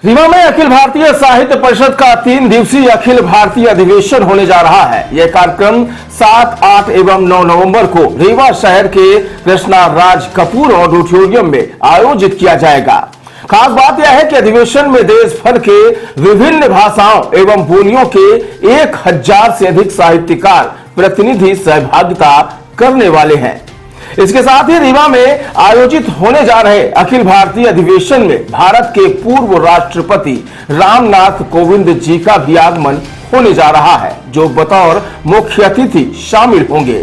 रीवा में अखिल भारतीय साहित्य परिषद का 3 दिवसीय अखिल भारतीय अधिवेशन होने जा रहा है। यह कार्यक्रम 7, 8 एवं 9 नवंबर को रीवा शहर के कृष्णा राज कपूर ऑडिटोरियम में आयोजित किया जाएगा। खास बात यह है कि अधिवेशन में देश भर के विभिन्न भाषाओं एवं बोलियों के 1000 से अधिक साहित्यकार प्रतिनिधि सहभागिता करने वाले हैं। इसके साथ ही रीवा में आयोजित होने जा रहे अखिल भारतीय अधिवेशन में भारत के पूर्व राष्ट्रपति रामनाथ कोविंद जी का भी आगमन होने जा रहा है, जो बतौर मुख्य अतिथि शामिल होंगे।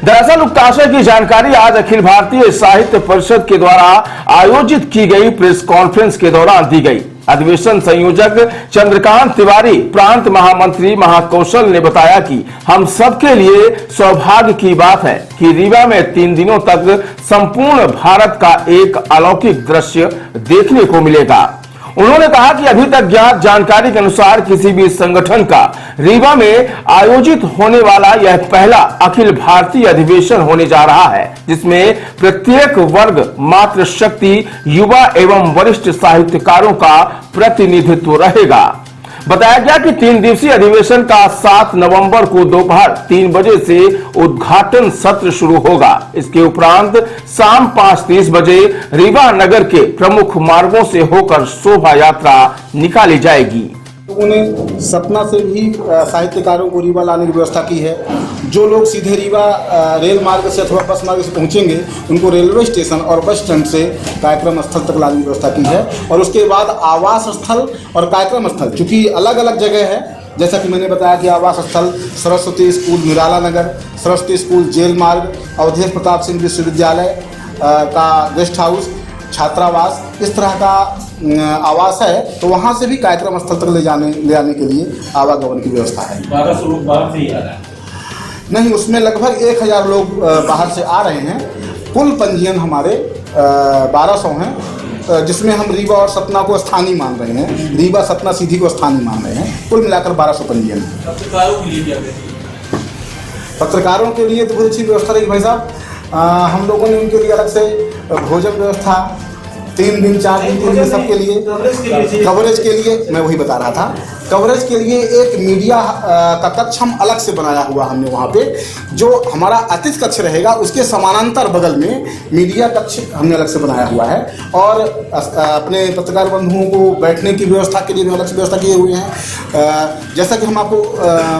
दरअसल उक्त आशय की जानकारी आज अखिल भारतीय साहित्य परिषद के द्वारा आयोजित की गई प्रेस कॉन्फ्रेंस के दौरान दी गई। अधिवेशन संयोजक चंद्रकांत तिवारी, प्रांत महामंत्री महाकौशल ने बताया कि हम सबके लिए सौभाग्य की बात है कि रीवा में 3 दिनों तक संपूर्ण भारत का एक अलौकिक दृश्य देखने को मिलेगा। उन्होंने कहा कि अभी तक ज्ञात जानकारी के अनुसार किसी भी संगठन का रीवा में आयोजित होने वाला यह पहला अखिल भारतीय अधिवेशन होने जा रहा है, जिसमें प्रत्येक वर्ग, मातृशक्ति, युवा एवं वरिष्ठ साहित्यकारों का प्रतिनिधित्व रहेगा। बताया गया कि 3 दिवसीय अधिवेशन का 7 नवंबर को दोपहर 3 बजे से उद्घाटन सत्र शुरू होगा। इसके उपरांत शाम 5:30 बजे रीवा नगर के प्रमुख मार्गों से होकर शोभा यात्रा निकाली जाएगी। लोगों ने सतना से भी साहित्यकारों को रीवा लाने की व्यवस्था की है। जो लोग सीधे रीवा रेल मार्ग से अथवा बस मार्ग से पहुंचेंगे, उनको रेलवे स्टेशन और बस स्टैंड से कार्यक्रम स्थल तक लाने की व्यवस्था की है। और उसके बाद आवास स्थल और कार्यक्रम स्थल, चूँकि अलग अलग जगह है, जैसा कि मैंने बताया कि आवास स्थल सरस्वती स्कूल निराला नगर, सरस्वती स्कूल जेल मार्ग, अवधेश प्रताप सिंह विश्वविद्यालय का गेस्ट हाउस, छात्रावास, इस तरह का आवास है, तो वहाँ से भी कार्यक्रम स्थल तक ले आने के लिए आवागमन की व्यवस्था है। 1200 लोग बाहर से ही आ रहे हैं? नहीं, उसमें लगभग 1000 लोग बाहर से आ रहे हैं। कुल पंजीयन हमारे 1200 हैं, जिसमें हम रीवा और सतना को स्थानीय मान रहे हैं। रीवा सतना सीधी को स्थानीय मान रहे हैं। कुल मिलाकर 1200 पंजीयन है। पत्रकारों के लिए क्या कहते हैं? पत्रकारों के लिए तो बहुत अच्छी व्यवस्था रही भाई साहब। हम लोगों ने उनके लिए अलग से भोजन व्यवस्था 3 दिन 4 दिन के लिए सबके लिए कवरेज के लिए मैं वही बता रहा था। कवरेज के लिए एक मीडिया का कक्ष हम अलग से बनाया हुआ हमने वहाँ पे, जो हमारा अतिथि कक्ष रहेगा उसके समानांतर बगल में मीडिया कक्ष हमने अलग से बनाया हुआ है। और अपने पत्रकार बंधुओं को बैठने की व्यवस्था के लिए भी अलग से व्यवस्था किए हुए हैं। जैसा कि हम आपको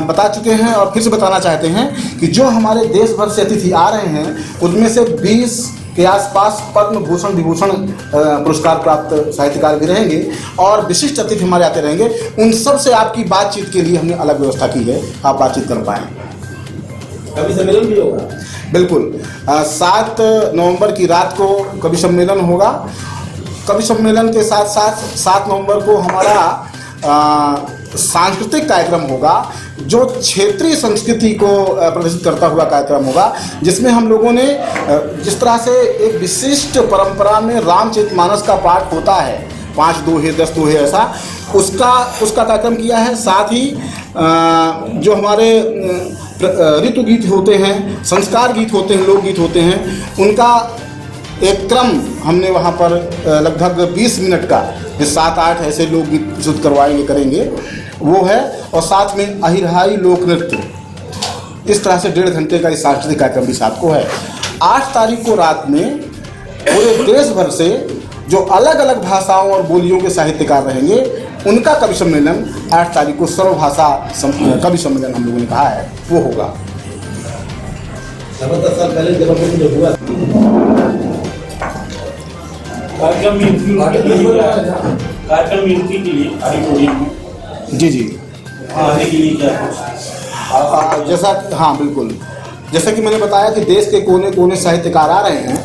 बता चुके हैं और फिर से बताना चाहते हैं कि जो हमारे देश भर से अतिथि आ रहे हैं, उनमें से 20 के आसपास पद्म भूषण विभूषण पुरस्कार प्राप्त साहित्यकार भी रहेंगे और विशिष्ट अतिथि हमारे आते रहेंगे। उन सब से आपकी बातचीत के लिए हमने अलग व्यवस्था की है, आप बातचीत कर पाएँ। कवि सम्मेलन भी होगा? बिल्कुल, 7 नवंबर की रात को कवि सम्मेलन होगा। कवि सम्मेलन के साथ साथ 7 नवंबर को हमारा सांस्कृतिक कार्यक्रम होगा, जो क्षेत्रीय संस्कृति को प्रदर्शित करता हुआ कार्यक्रम होगा, जिसमें हम लोगों ने जिस तरह से एक विशिष्ट परंपरा में रामचरितमानस का पाठ होता है, 5 दोहे 10 दोहे ऐसा, उसका कार्यक्रम किया है। साथ ही जो हमारे ऋतु गीत होते हैं, संस्कार गीत होते हैं, लोकगीत होते हैं, उनका एक क्रम हमने वहाँ पर लगभग 20 मिनट का, 7-8 ऐसे लोकगीत प्रस्तुत करवाएंगे, करेंगे, वो है। और साथ में अहिरहाई लोक नृत्य, इस तरह से 1.5 घंटे का इस सांस्कृतिक कार्यक्रम भी साथ को है। 8 तारीख को रात में पूरे देश भर से जो अलग अलग भाषाओं और बोलियों के साहित्यकार रहेंगे, उनका कवि सम्मेलन 8 तारीख को सर्वभाषा कवि सम्मेलन हम लोगों ने कहा है, वो होगा। 70 साल पहले जब हुआ कार्यक्रम के लिए ऑडिटोरियम जी आने के लिए क्या जैसा, हाँ बिल्कुल, जैसा कि मैंने बताया कि देश के कोने कोने साहित्यकार आ रहे हैं,